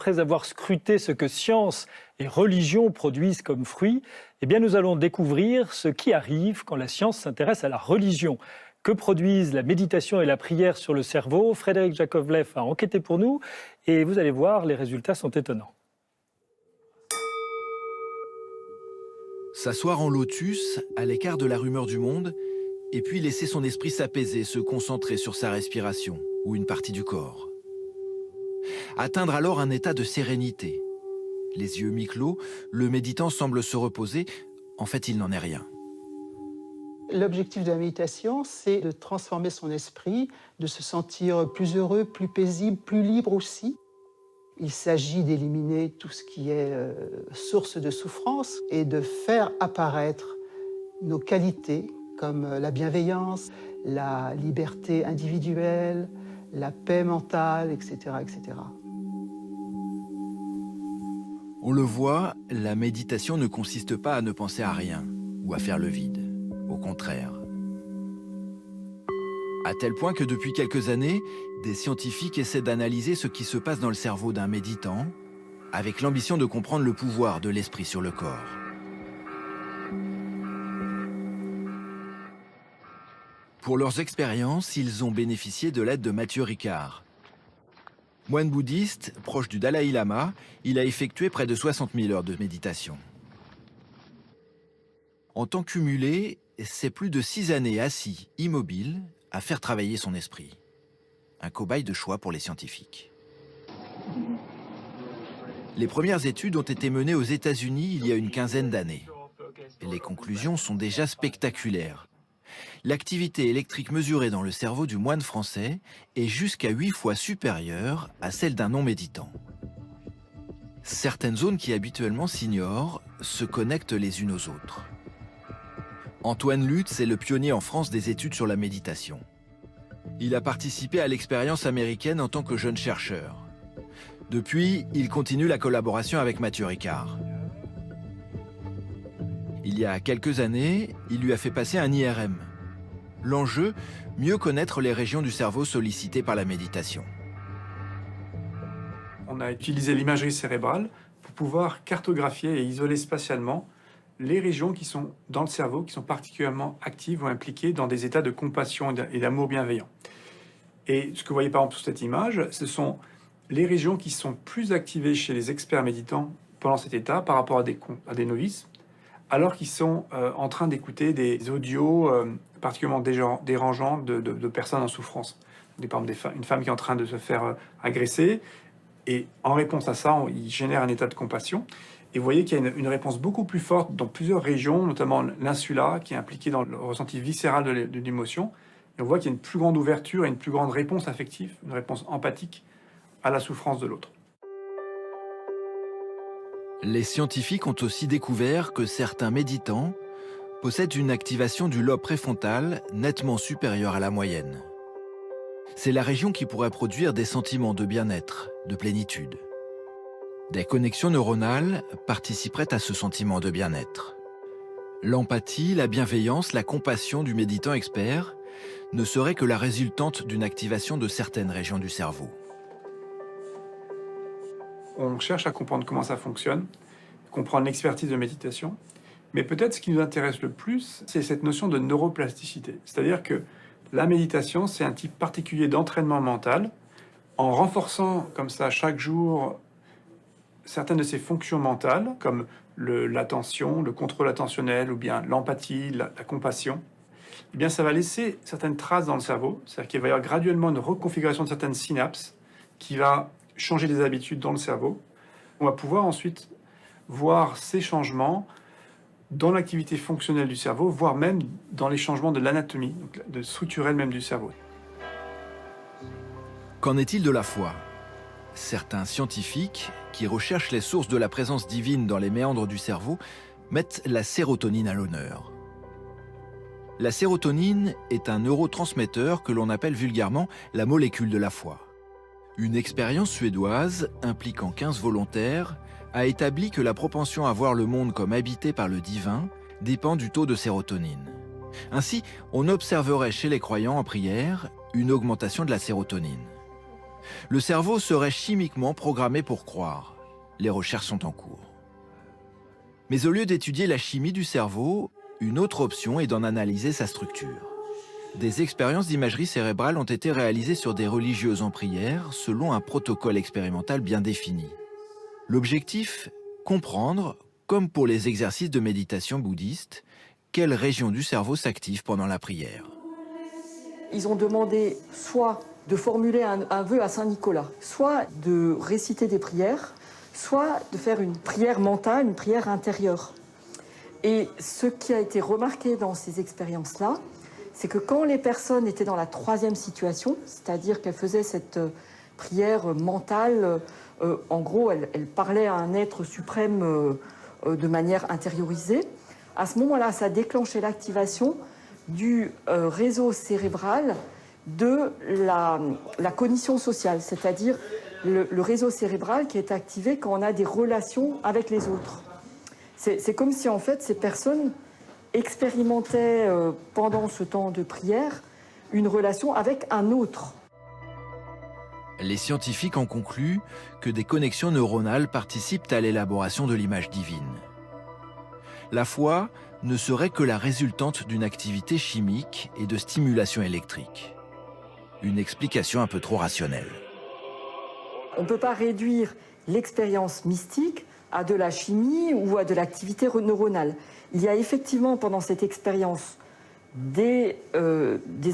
après avoir scruté ce que science et religion produisent comme fruits, eh bien nous allons découvrir ce qui arrive quand la science s'intéresse à la religion. Que produisent la méditation et la prière sur le cerveau? Frédéric Jakovlev a enquêté pour nous et vous allez voir, les résultats sont étonnants. S'asseoir en lotus, à l'écart de la rumeur du monde, et puis laisser son esprit s'apaiser, se concentrer sur sa respiration ou une partie du corps. Atteindre alors un état de sérénité. Les yeux mi-clos, le méditant semble se reposer. En fait, il n'en est rien. L'objectif de la méditation, c'est de transformer son esprit, de se sentir plus heureux, plus paisible, plus libre aussi. Il s'agit d'éliminer tout ce qui est source de souffrance et de faire apparaître nos qualités comme la bienveillance, la liberté individuelle, la paix mentale, etc., etc. On le voit, la méditation ne consiste pas à ne penser à rien ou à faire le vide. Au contraire. À tel point que depuis quelques années, des scientifiques essaient d'analyser ce qui se passe dans le cerveau d'un méditant, avec l'ambition de comprendre le pouvoir de l'esprit sur le corps. Pour leurs expériences, ils ont bénéficié de l'aide de Mathieu Ricard. Moine bouddhiste, proche du Dalai Lama, il a effectué près de 60 000 heures de méditation. En temps cumulé, c'est plus de 6 années assis, immobile, à faire travailler son esprit. Un cobaye de choix pour les scientifiques. Les premières études ont été menées aux États-Unis il y a une quinzaine d'années. Les conclusions sont déjà spectaculaires. L'activité électrique mesurée dans le cerveau du moine français est jusqu'à 8 fois supérieure à celle d'un non-méditant. Certaines zones qui habituellement s'ignorent se connectent les unes aux autres. Antoine Lutz est le pionnier en France des études sur la méditation. Il a participé à l'expérience américaine en tant que jeune chercheur. Depuis, il continue la collaboration avec Mathieu Ricard. Il y a quelques années, il lui a fait passer un IRM. L'enjeu, mieux connaître les régions du cerveau sollicitées par la méditation. On a utilisé l'imagerie cérébrale pour pouvoir cartographier et isoler spatialement les régions qui sont dans le cerveau, qui sont particulièrement actives ou impliquées dans des états de compassion et d'amour bienveillant. Et ce que vous voyez par exemple sur cette image, ce sont les régions qui sont plus activées chez les experts méditants pendant cet état par rapport à des novices, alors qu'ils sont en train d'écouter des audios particulièrement dérangeants de personnes en souffrance. Par exemple, une femme qui est en train de se faire agresser, et en réponse à ça, il génère un état de compassion. Et vous voyez qu'il y a une réponse beaucoup plus forte dans plusieurs régions, notamment l'insula, qui est impliquée dans le ressenti viscéral de l'émotion. Et on voit qu'il y a une plus grande ouverture et une plus grande réponse affective, une réponse empathique à la souffrance de l'autre. Les scientifiques ont aussi découvert que certains méditants possèdent une activation du lobe préfrontal nettement supérieure à la moyenne. C'est la région qui pourrait produire des sentiments de bien-être, de plénitude. Des connexions neuronales participeraient à ce sentiment de bien-être. L'empathie, la bienveillance, la compassion du méditant expert ne seraient que la résultante d'une activation de certaines régions du cerveau. On cherche à comprendre comment ça fonctionne, comprendre l'expertise de méditation, mais peut-être ce qui nous intéresse le plus, c'est cette notion de neuroplasticité. C'est-à-dire que la méditation, c'est un type particulier d'entraînement mental. En renforçant comme ça chaque jour certaines de ses fonctions mentales, comme l'attention, le contrôle attentionnel, ou bien l'empathie, la compassion, eh bien ça va laisser certaines traces dans le cerveau. C'est-à-dire qu'il va y avoir graduellement une reconfiguration de certaines synapses qui va changer les habitudes dans le cerveau. On va pouvoir ensuite voir ces changements dans l'activité fonctionnelle du cerveau, voire même dans les changements de l'anatomie, de structurelle même du cerveau. Qu'en est-il de la foi ? Certains scientifiques, qui recherchent les sources de la présence divine dans les méandres du cerveau, mettent la sérotonine à l'honneur. La sérotonine est un neurotransmetteur que l'on appelle vulgairement la molécule de la foi. Une expérience suédoise, impliquant 15 volontaires, a établi que la propension à voir le monde comme habité par le divin dépend du taux de sérotonine. Ainsi, on observerait chez les croyants en prière une augmentation de la sérotonine. Le cerveau serait chimiquement programmé pour croire. Les recherches sont en cours. Mais au lieu d'étudier la chimie du cerveau, une autre option est d'en analyser sa structure. Des expériences d'imagerie cérébrale ont été réalisées sur des religieuses en prière selon un protocole expérimental bien défini. L'objectif, comprendre, comme pour les exercices de méditation bouddhiste, quelle région du cerveau s'active pendant la prière. Ils ont demandé soit de formuler un vœu à Saint-Nicolas, soit de réciter des prières, soit de faire une prière mentale, une prière intérieure. Et ce qui a été remarqué dans ces expériences-là, c'est que quand les personnes étaient dans la troisième situation, c'est-à-dire qu'elles faisaient cette prière mentale, en gros, elles parlaient à un être suprême de manière intériorisée, à ce moment-là, ça déclenchait l'activation du réseau cérébral de la cognition sociale, c'est-à-dire le réseau cérébral qui est activé quand on a des relations avec les autres. C'est comme si, en fait, ces personnes expérimentaient pendant ce temps de prière une relation avec un autre. Les scientifiques ont conclu que des connexions neuronales participent à l'élaboration de l'image divine. La foi ne serait que la résultante d'une activité chimique et de stimulation électrique. Une explication un peu trop rationnelle. On ne peut pas réduire l'expérience mystique à de la chimie ou à de l'activité neuronale. Il y a effectivement pendant cette expérience des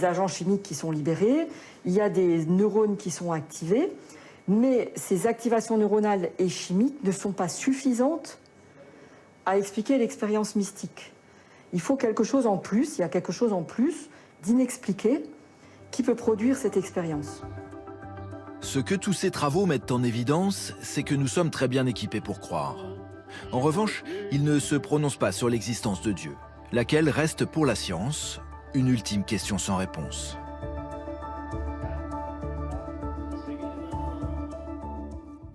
agents chimiques qui sont libérés, il y a des neurones qui sont activés, mais ces activations neuronales et chimiques ne sont pas suffisantes à expliquer l'expérience mystique. Il faut quelque chose en plus, il y a quelque chose en plus d'inexpliqué qui peut produire cette expérience. Ce que tous ces travaux mettent en évidence, c'est que nous sommes très bien équipés pour croire. En revanche, ils ne se prononcent pas sur l'existence de Dieu, laquelle reste pour la science une ultime question sans réponse.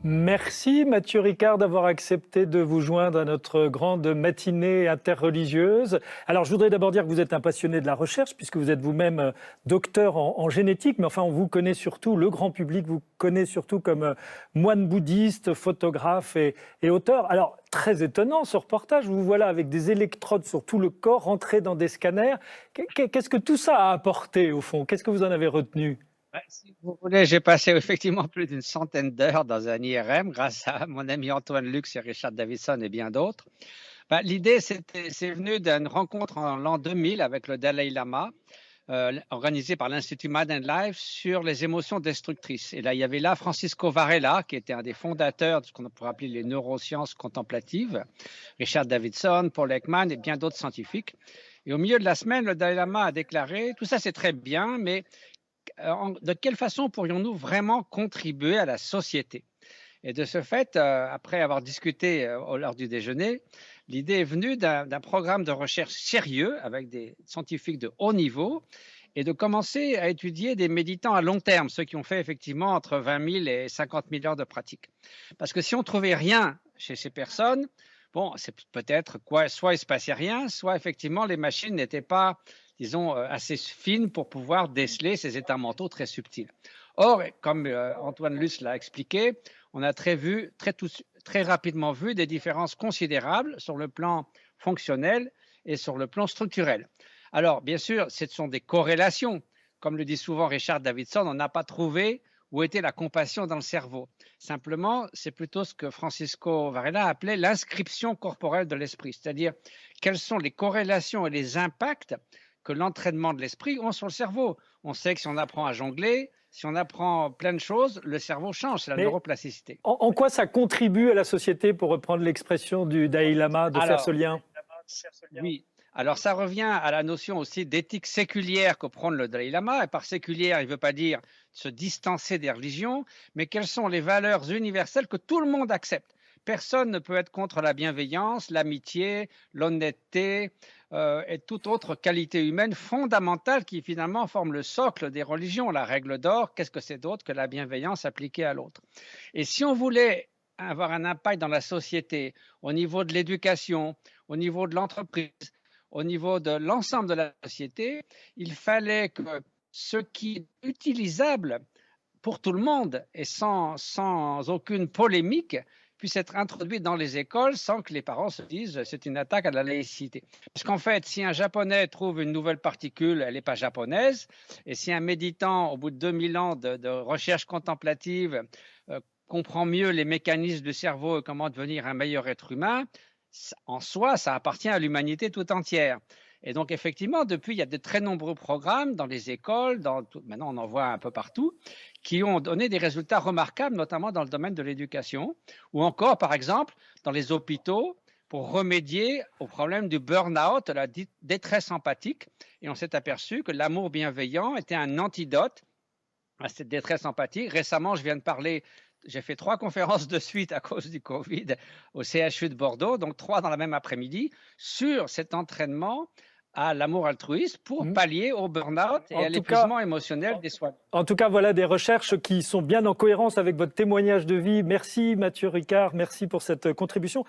Merci Mathieu Ricard d'avoir accepté de vous joindre à notre grande matinée interreligieuse. Alors je voudrais d'abord dire que vous êtes un passionné de la recherche puisque vous êtes vous-même docteur en génétique, mais enfin on vous connaît surtout, le grand public vous connaît surtout comme moine bouddhiste, photographe et auteur. Alors très étonnant ce reportage, vous voilà avec des électrodes sur tout le corps, rentrés dans des scanners. Qu'est-ce que tout ça a apporté au fond? Qu'est-ce que vous en avez retenu? Si vous voulez, j'ai passé effectivement plus d'une centaine d'heures dans un IRM grâce à mon ami Antoine Lux et Richard Davidson et bien d'autres. L'idée, c'est venu d'une rencontre en l'an 2000 avec le Dalai Lama, organisée par l'Institut Mind and Life sur les émotions destructrices. Et là, il y avait là Francisco Varela, qui était un des fondateurs de ce qu'on pourrait appeler les neurosciences contemplatives, Richard Davidson, Paul Ekman et bien d'autres scientifiques. Et au milieu de la semaine, le Dalai Lama a déclaré « Tout ça, c'est très bien, mais de quelle façon pourrions-nous vraiment contribuer à la société ?» Et de ce fait, après avoir discuté lors du déjeuner, l'idée est venue d'un programme de recherche sérieux avec des scientifiques de haut niveau et de commencer à étudier des méditants à long terme, ceux qui ont fait effectivement entre 20 000 et 50 000 heures de pratique. Parce que si on ne trouvait rien chez ces personnes, bon, c'est peut-être quoi, soit il ne se passait rien, soit effectivement les machines n'étaient pas, disons, assez fines pour pouvoir déceler ces états mentaux très subtils. Or, comme Antoine Luce l'a expliqué, on a très rapidement vu des différences considérables sur le plan fonctionnel et sur le plan structurel. Alors, bien sûr, ce sont des corrélations. Comme le dit souvent Richard Davidson, on n'a pas trouvé où était la compassion dans le cerveau. Simplement, c'est plutôt ce que Francisco Varela appelait l'inscription corporelle de l'esprit, c'est-à-dire quelles sont les corrélations et les impacts que l'entraînement de l'esprit ont sur le cerveau. On sait que si on apprend à jongler, si on apprend plein de choses, le cerveau change, c'est la neuroplasticité. En quoi ça contribue à la société, pour reprendre l'expression du Dalai Lama, de faire ce lien? Oui, alors ça revient à la notion aussi d'éthique séculière que prône le Dalai Lama. Et par séculière, il ne veut pas dire se distancer des religions, mais quelles sont les valeurs universelles que tout le monde accepte. Personne ne peut être contre la bienveillance, l'amitié, l'honnêteté et toute autre qualité humaine fondamentale qui finalement forme le socle des religions. La règle d'or, qu'est-ce que c'est d'autre que la bienveillance appliquée à l'autre? Et si on voulait avoir un impact dans la société, au niveau de l'éducation, au niveau de l'entreprise, au niveau de l'ensemble de la société, il fallait que ce qui est utilisable pour tout le monde et sans aucune polémique, puisse être introduit dans les écoles sans que les parents se disent c'est une attaque à la laïcité. Parce qu'en fait, si un Japonais trouve une nouvelle particule, elle n'est pas japonaise. Et si un méditant, au bout de 2000 ans de recherche contemplative, comprend mieux les mécanismes du cerveau et comment devenir un meilleur être humain, en soi, ça appartient à l'humanité tout entière. Et donc, effectivement, depuis, il y a de très nombreux programmes dans les écoles, maintenant on en voit un peu partout, qui ont donné des résultats remarquables, notamment dans le domaine de l'éducation, ou encore, par exemple, dans les hôpitaux, pour remédier au problème du burn-out, de la détresse empathique. Et on s'est aperçu que l'amour bienveillant était un antidote à cette détresse empathique. Récemment, je viens de parler, j'ai fait 3 conférences de suite à cause du Covid au CHU de Bordeaux, donc 3 dans la même après-midi, sur cet entraînement à l'amour altruiste pour pallier au burn-out et à l'épuisement émotionnel des soignants. En tout cas, voilà des recherches qui sont bien en cohérence avec votre témoignage de vie. Merci Mathieu Ricard, merci pour cette contribution.